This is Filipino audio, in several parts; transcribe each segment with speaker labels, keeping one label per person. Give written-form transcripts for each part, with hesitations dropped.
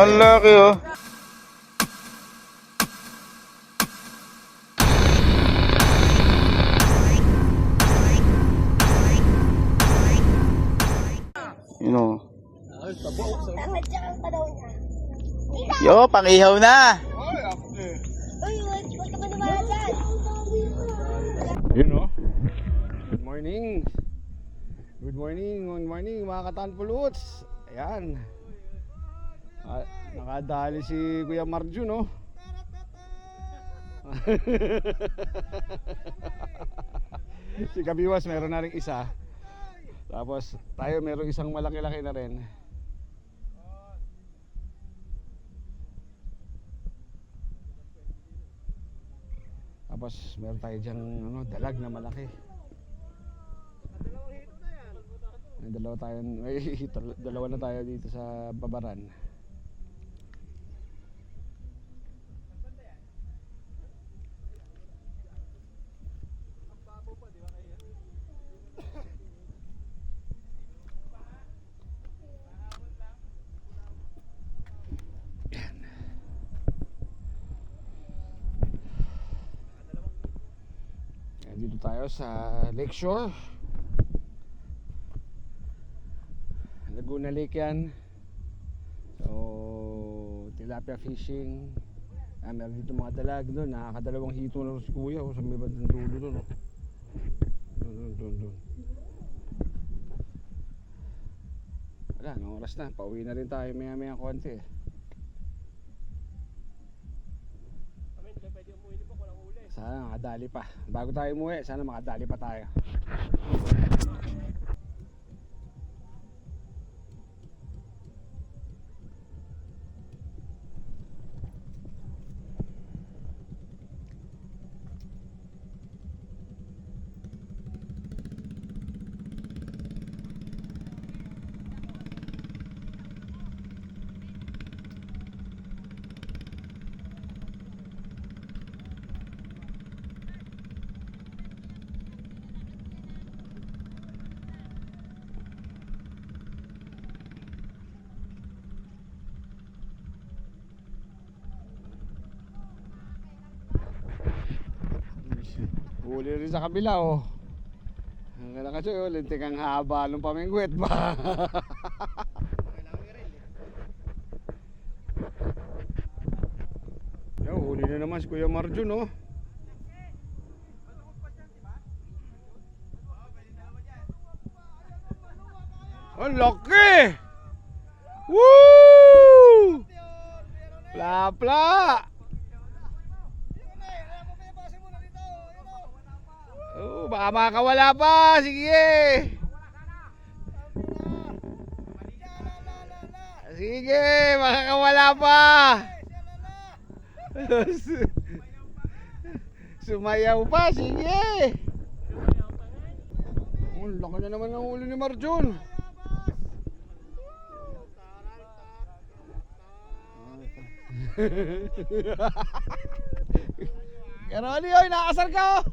Speaker 1: Ang laki oh. You know. Yo, pangihaw na.
Speaker 2: Uy, huwag ka manumala dyan.
Speaker 3: You know. Good morning. Good morning mga katanpuluts. Ayan. Nakadali si Kuya Marjo, no? Si Kabiwas meron na rin isa. Tapos tayo meron isang malaki-laki na rin. Tapos meron tayo diyang dalag na malaki. Dalawa na tayo dito sa Babaran. Dito tayo sa Lakeshore, Laguna Lake yan. So tilapia fishing. Meron dito mga dalag doon. Nakakadalawang hito na si Kuya sa may bandang dulo doon. Doon. Wala, anong oras na? Pauwi na rin tayo maya konti. Sana makadali pa. Bago tayo umuwi, sana makadali pa tayo. Huli rin sa kabila oh. Ang ganda kasi oh, lintik ang haba ng pamingwit ba. Yo, huli na naman si Kuya Marjun oh. Ang laki! Woo! Pla-pla! Oh, baka makakawala pa. Sige. Sige, makakawala pa. Sumayaw pa. Sige. Oh, laki na naman ang ulo ni Marjun. Karoli, oy, nakasar ka oh.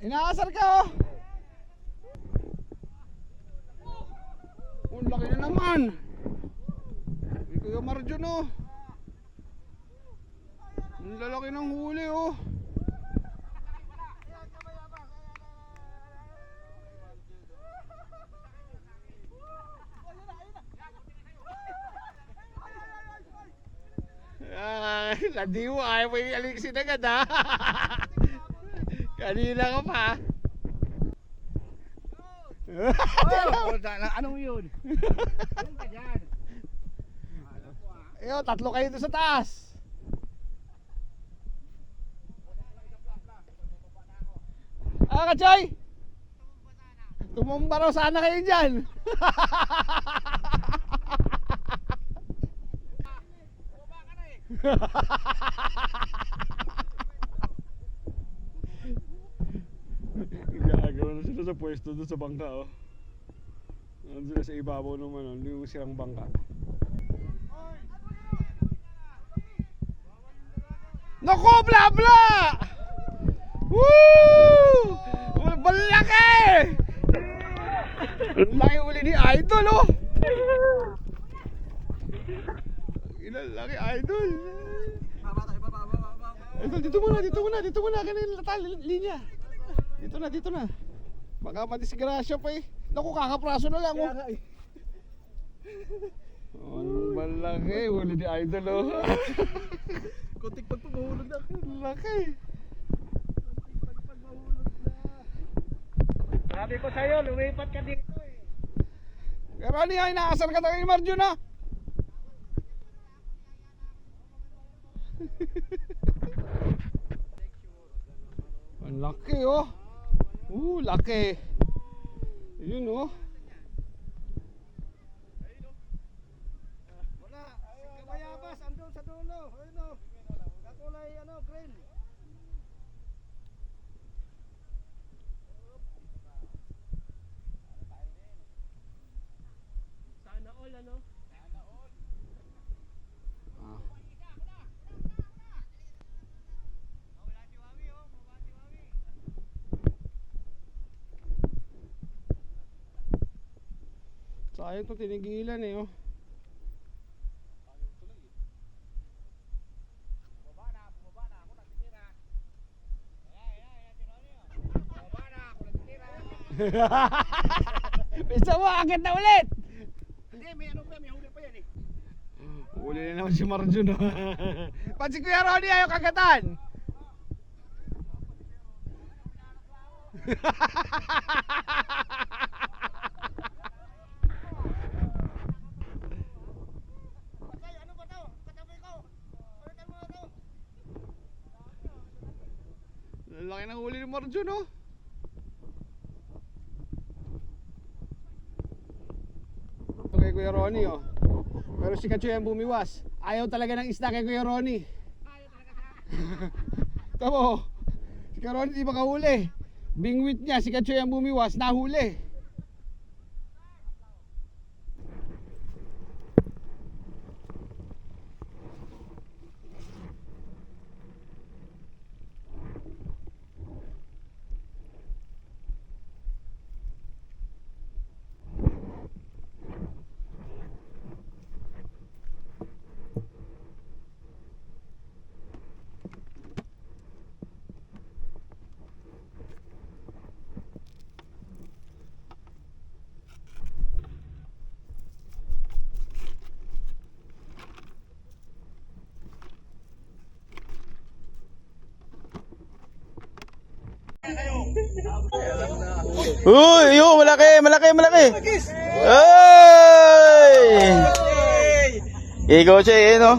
Speaker 3: Inaasar ka oh. Ang laki na naman. Hindi Kuya Marjun oh. Ang lalaki ng huli oh. Ladiwo, ayaw mo yung aliksin agad ha. Kanina ka pa.
Speaker 4: Anong yun? Anong ka dyan?
Speaker 3: Ayo, tatlo kayo doon sa taas. Kachay! Tumumba raw sana kayo dyan. Gagawin na sila sa pwesto doon sa bangka oh. Nandun sila sa ibabaw naman yung sirang bangka. Naku, bla bla! Woo! Balaki! Laki uli ni Idol oh! Lalaki, idol. Idol, dito muna. Kanina linya. Dito na. Baka madisgrasya pa eh. Naku, kakapraso na lang oh. Ang malaki, huli ni idol oh.
Speaker 4: Kuntik pagpamahulog na.
Speaker 3: Laki.
Speaker 4: Sabi ko sa'yo, lumipat ka dito eh.
Speaker 3: Pero ano yan, inaasar ka tayo ni Marjun ha? Ang laki oh. Laki. Yun oh.
Speaker 4: Wala, kabayabas, andun sa dulo. Ayun o, kakulay green. Sana all ano?
Speaker 3: Ah. Sayang to, tinigilan eh oh.
Speaker 4: Bumaba na, ako nagtitira. Ayan, Ronnie. Bumaba na, ako nagtitira.
Speaker 3: Pisa mo, agad na ulit!
Speaker 4: Hindi, may huli pa yan eh.
Speaker 3: Uli na naman si Marjun oh. Pati si Kuya Ronnie ayaw kagatan!
Speaker 4: Patay, ano ba to? Katabi ko. Palitan mo na to.
Speaker 3: Lalaki ng huli ni Marjun oh. Kay Kuya Ronnie oh. Pero si Kachoy ang bumiwas. Ayaw talaga ng isda kay Kuya Ronnie. Tamo, si Kuya Ronnie di makahuli. Bingwit niya, si Kachoy ang bumiwas, nahuli.
Speaker 1: Uy, malaki. Ay! Ikaw siya eh, no?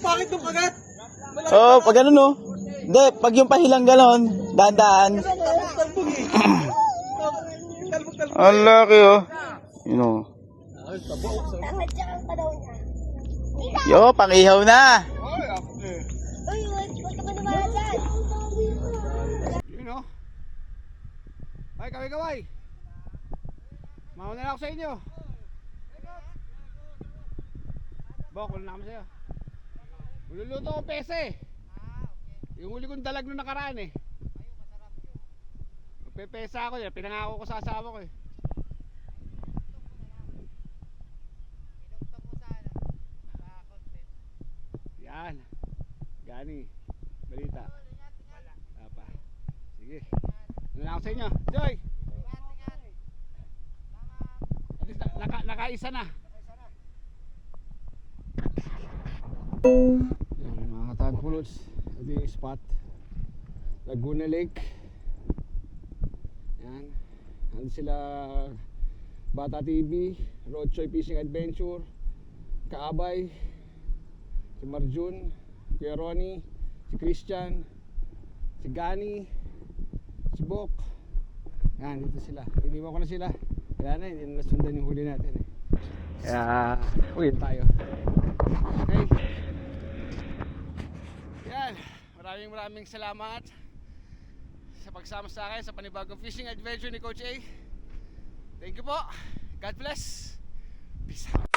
Speaker 4: Bakit nung kagat?
Speaker 1: Oh, pag ano no? Hindi, pag yung pahilang ganon, dahan-dahan. Ang laki oh. You know.
Speaker 2: Nakadyakan ka daw niya.
Speaker 1: Yo, pangihaw na.
Speaker 2: Uy, huwag ka maniwala dyan.
Speaker 3: Yun oh. Ay, kaway. Mauna na ako sa inyo. Bok, wala na kami sa'yo. Ululuto ko pese. Yung huli kong dalag nung nakaraan eh. Magpepesa ako yan, pinangako ko sa asawa ko eh. Yan. Gani. Balita. Apa. Sige. Ano na ako sa inyo? Joy! At least nakaisa na. Yan mga katagpulos. Ito yung spot. Laguna Lake. Yan. Nandun sila Bata TV, Roadchoy Fishing Adventure, Kaabay, si Marjun, Kuya Ronnie, si Christian, si Gani, si Bok. Yan, dito sila. Iniwan ko na sila. Kaya na, hindi na nasundan yung huli natin eh. Kaya, uwi tayo. Okay. Yan. Maraming salamat sa pagsama sa akin sa panibagong fishing adventure ni Coach A. Thank you po. God bless. Peace out.